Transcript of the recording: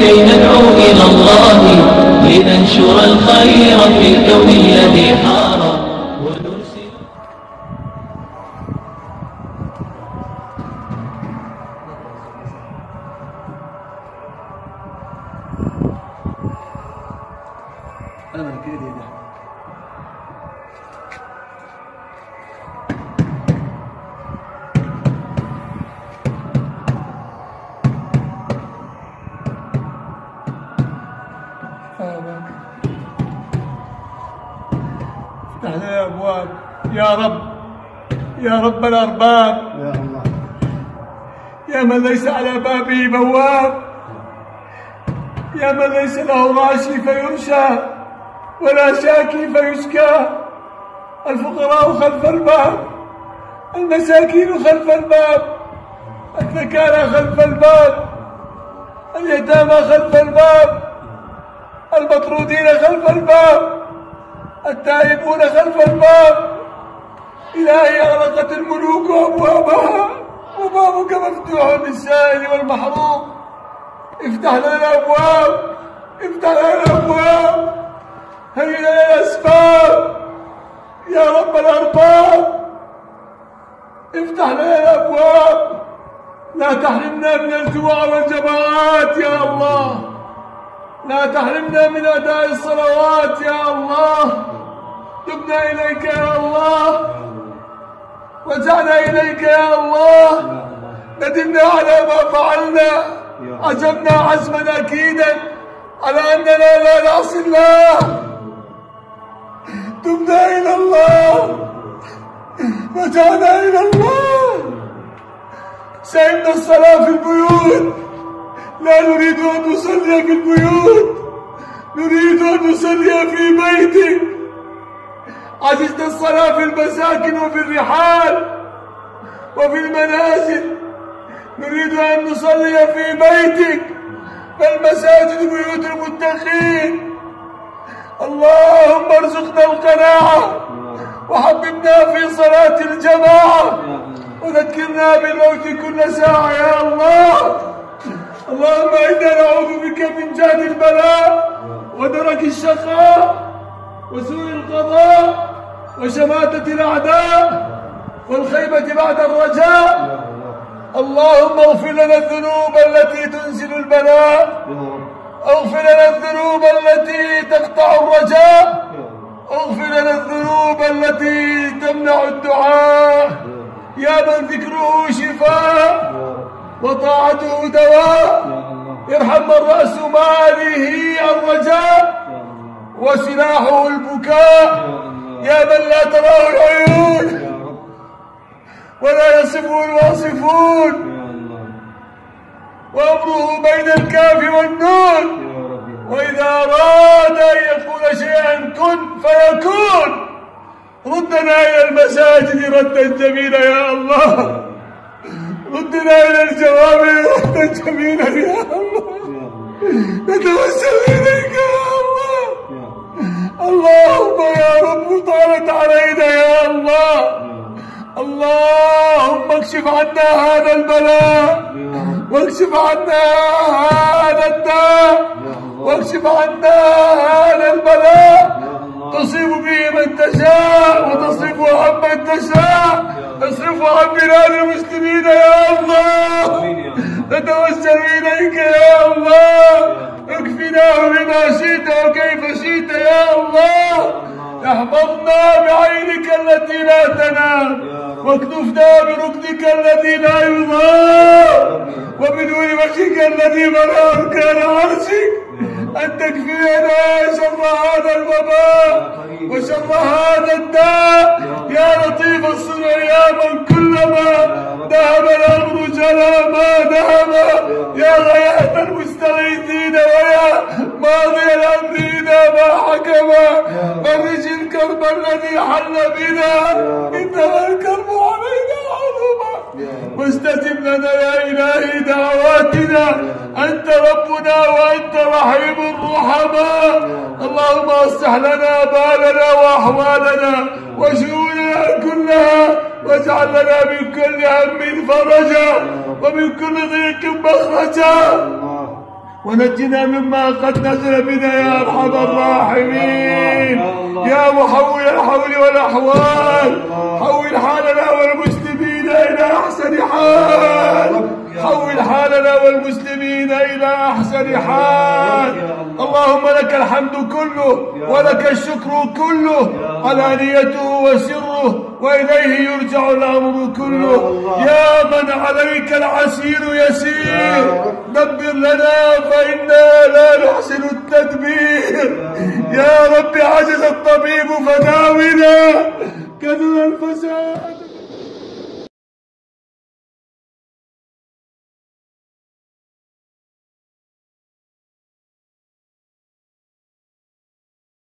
كي ندعو إلى الله لننشر الخير في الكون الذي حار ونرسل. أنا من كده ده افتح لنا الابواب يا رب، يا رب الارباب، يا الله، يا من ليس على بابه بواب، يا من ليس له غاشي فيرشى ولا شاكي فيشكى. الفقراء خلف الباب، المساكين خلف الباب، الذكارى خلف الباب، اليتامى خلف الباب، المطرودين خلف الباب، التائبون خلف الباب. إلهي أغلقت الملوك أبوابها وبابك مفتوح للسائل والمحروم. افتح لنا الأبواب، افتح لنا الأبواب، هيئ لنا الأسباب يا رب الأرباب. افتح لنا الأبواب، لا تحرمنا من الجوع والجماعات يا الله، لا تحرمنا من أداء الصلوات يا الله. تبنا إليك يا الله، رجعنا إليك يا الله، ندمنا على ما فعلنا، عزمنا عزما أكيدا على أننا لا نعصي الله. تبنا إلى الله، رجعنا إلى الله. سئمنا الصلاة في البيوت، لا نريد أن نصلي في البيوت، نريد أن نصلي في بيتك. عجزنا الصلاة في المساكن وفي الرحال وفي المنازل، نريد أن نصلي في بيتك، فالمساجد بيوت المتقين. اللهم ارزقنا القناعة وحببنا في صلاة الجماعة وذكرنا بالموت كل ساعة يا الله. اللهم إنا نعوذ بك من جهد البلاء ودرك الشقاء وسوء القضاء وشماتة الأعداء والخيبة بعد الرجاء. اللهم اغفر لنا الذنوب التي تنزل البلاء، اغفر لنا الذنوب التي تقطع الرجاء، اغفر لنا الذنوب التي تمنع الدعاء. يا من ذكره شفاء وطاعته دواء، ارحم من رأس ماله الرجاء وسلاحه البكاء. يا من لا تراه العيون ولا يصفه الواصفون، وأمره بين الكاف والنون، وإذا أراد أن يقول شيئا كن فيكون. ردنا إلى المساجد ردا جميلا يا الله، ردنا إلى الجوامع ردا جميلا يا الله. نتوسل إليك يا الله. اللهم يا رب طالت علينا يا الله، اللهم اكشف عنا هذا البلاء، واكشف عنا هذا الداء، واكشف عنا هذا البلاء. تصيب به من تشاء وتصرفه عن من تشاء، اصرفه عن بلاد المسلمين يا الله. نتوسل إليك يا الله، اكفناه بما شئت وكيف شئت يا الله. احفظنا بعينك التي لا تنام، واكنفنا بركنك الذي لا يضام، وبنور وجهك الذي ملا أركان عرشك، أن تكفينا شر هذا الوباء وشر هذا الداء. يا لطيف الصنع، يا من كلما ذهب الأمر جرى ما ذهب، يا غياث المستغيثين ويا ماضي الأمر إذا ما حكم. فرج الكرب الذي حل بنا، إنما الكرب علينا عظما. واستجب لنا يا إلهي دعواتنا، أنت ربنا وأنت رحيم الرحماء. اللهم اصلح لنا بالنا وأحوالنا وشؤوننا كلها، واجعل لنا من كل هم فرجا ومن كل ضيق مخرجا. ونجنا مما قد نزل بنا يا أرحم الراحمين. يا محول الحول والأحوال، حول حالنا والمسلمين إلى أحسن حال، حول حالنا والمسلمين إلى أحسن حال. اللهم لك الحمد كله ولك الشكر كله، علانيته وسره، وإليه يرجع الأمر كله. يا من عليك العسير يسير، دبر لنا فإنا لا نحسن التدبير. يا رب عجز الطبيب فداونا، كثر الفساد.